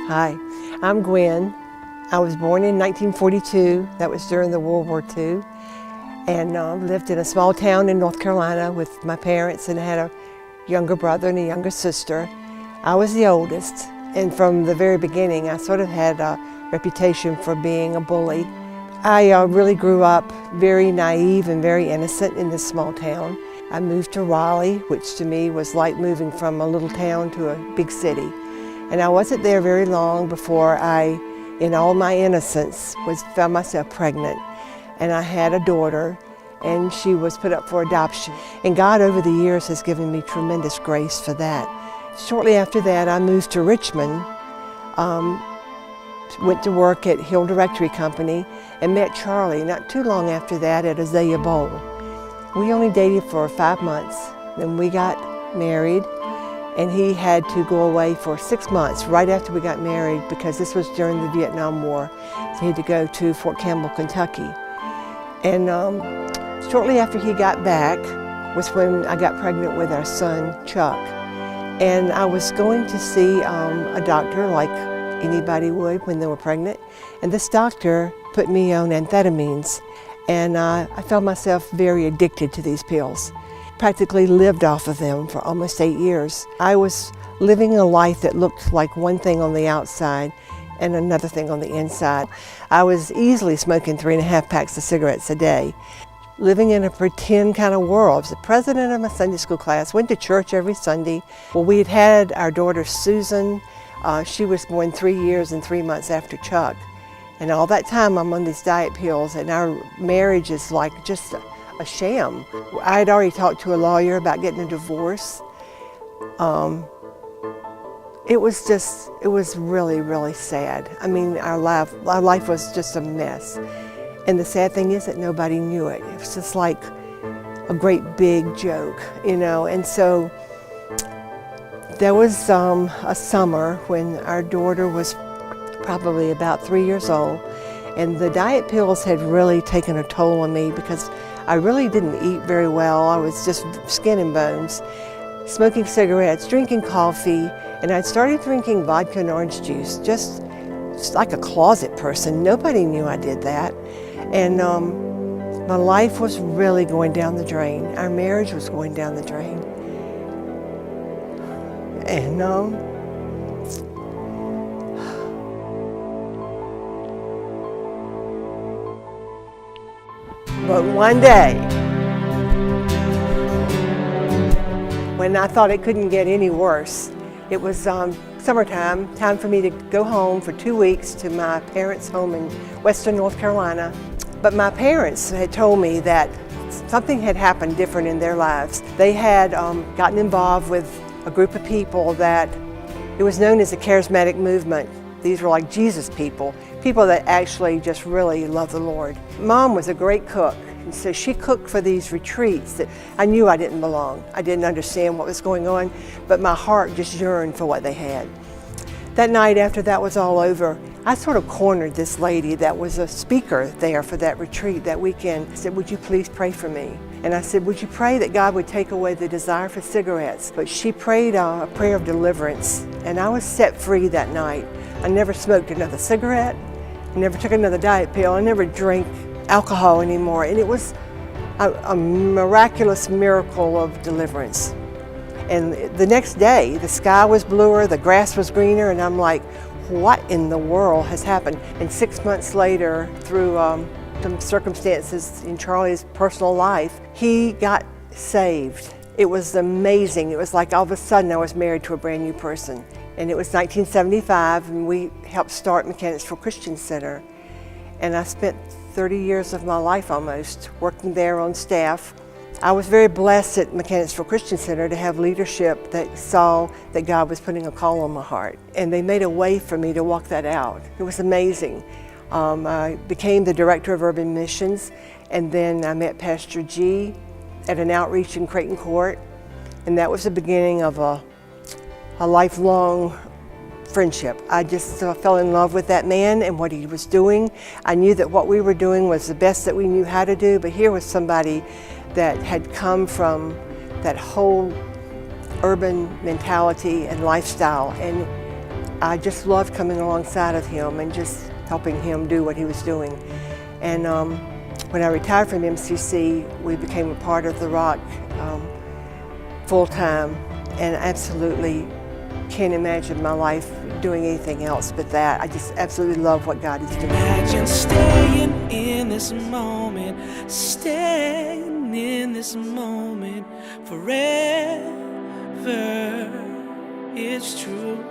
Hi, I'm Gwen. I was born in 1942. That was during the World War II. And lived in a small town in North Carolina with my parents, and had a younger brother and a younger sister. I was the oldest, and from the very beginning I sort of had a reputation for being a bully. I really grew up very naive and very innocent in this small town. I moved to Raleigh, which to me was like moving from a little town to a big city. And I wasn't there very long before I, in all my innocence, found myself pregnant. And I had a daughter, and she was put up for adoption. And God over the years has given me tremendous grace for that. Shortly after that, I moved to Richmond, went to work at Hill Directory Company, and met Charlie not too long after that at Azalea Bowl. We only dated for 5 months, then we got married, and he had to go away for 6 months right after we got married, because this was during the Vietnam War. So he had to go to Fort Campbell, Kentucky. And shortly after he got back was when I got pregnant with our son, Chuck. And I was going to see a doctor like anybody would when they were pregnant. And this doctor put me on amphetamines. And I found myself very addicted to these pills. Practically lived off of them for almost 8 years. I was living a life that looked like one thing on the outside and another thing on the inside. I was easily smoking 3.5 packs of cigarettes a day, living in a pretend kind of world. I was the president of my Sunday school class, went to church every Sunday. Well, we had had our daughter Susan. She was born 3 years and 3 months after Chuck. And all that time I'm on these diet pills, and our marriage is like just a sham. I had already talked to a lawyer about getting a divorce. It was really, really sad. I mean, our life was just a mess. And the sad thing is that nobody knew it. It was just like a great big joke, you know. And so there was a summer when our daughter was probably about 3 years old, and the diet pills had really taken a toll on me because I really didn't eat very well. I was just skin and bones, smoking cigarettes, drinking coffee, and I'd started drinking vodka and orange juice, just like a closet person. Nobody knew I did that. And my life was really going down the drain. Our marriage was going down the drain. And but one day, when I thought it couldn't get any worse, it was summertime, time for me to go home for 2 weeks to my parents' home in western North Carolina. But my parents had told me that something had happened different in their lives. They had gotten involved with a group of people that it was known as the charismatic movement. These were like Jesus people, people that actually just really love the Lord. Mom was a great cook, and so she cooked for these retreats that I knew I didn't belong. I didn't understand what was going on, but my heart just yearned for what they had. That night after that was all over, I sort of cornered this lady that was a speaker there for that retreat that weekend. I said, "Would you please pray for me?" And I said, "Would you pray that God would take away the desire for cigarettes?" But she prayed a prayer of deliverance, and I was set free that night. I never smoked another cigarette, I never took another diet pill, I never drank alcohol anymore, and it was a miraculous miracle of deliverance. And the next day, the sky was bluer, the grass was greener, and I'm like, what in the world has happened? And 6 months later, through some circumstances in Charlie's personal life, he got saved. It was amazing. It was like all of a sudden I was married to a brand new person. And it was 1975, and we helped start Mechanicsville Christian Center. And I spent 30 years of my life almost working there on staff. I was very blessed at Mechanicsville Christian Center to have leadership that saw that God was putting a call on my heart. And they made a way for me to walk that out. It was amazing. I became the director of urban missions, and then I met Pastor G at an outreach in Creighton Court. And that was the beginning of a lifelong friendship. I just fell in love with that man and what he was doing. I knew that what we were doing was the best that we knew how to do, but here was somebody that had come from that whole urban mentality and lifestyle, and I just loved coming alongside of him and just helping him do what he was doing. And when I retired from MCC, we became a part of the Rock full-time, and absolutely can't imagine my life doing anything else but that. I just absolutely love what God is doing. Imagine staying in this moment, staying in this moment forever. It's true.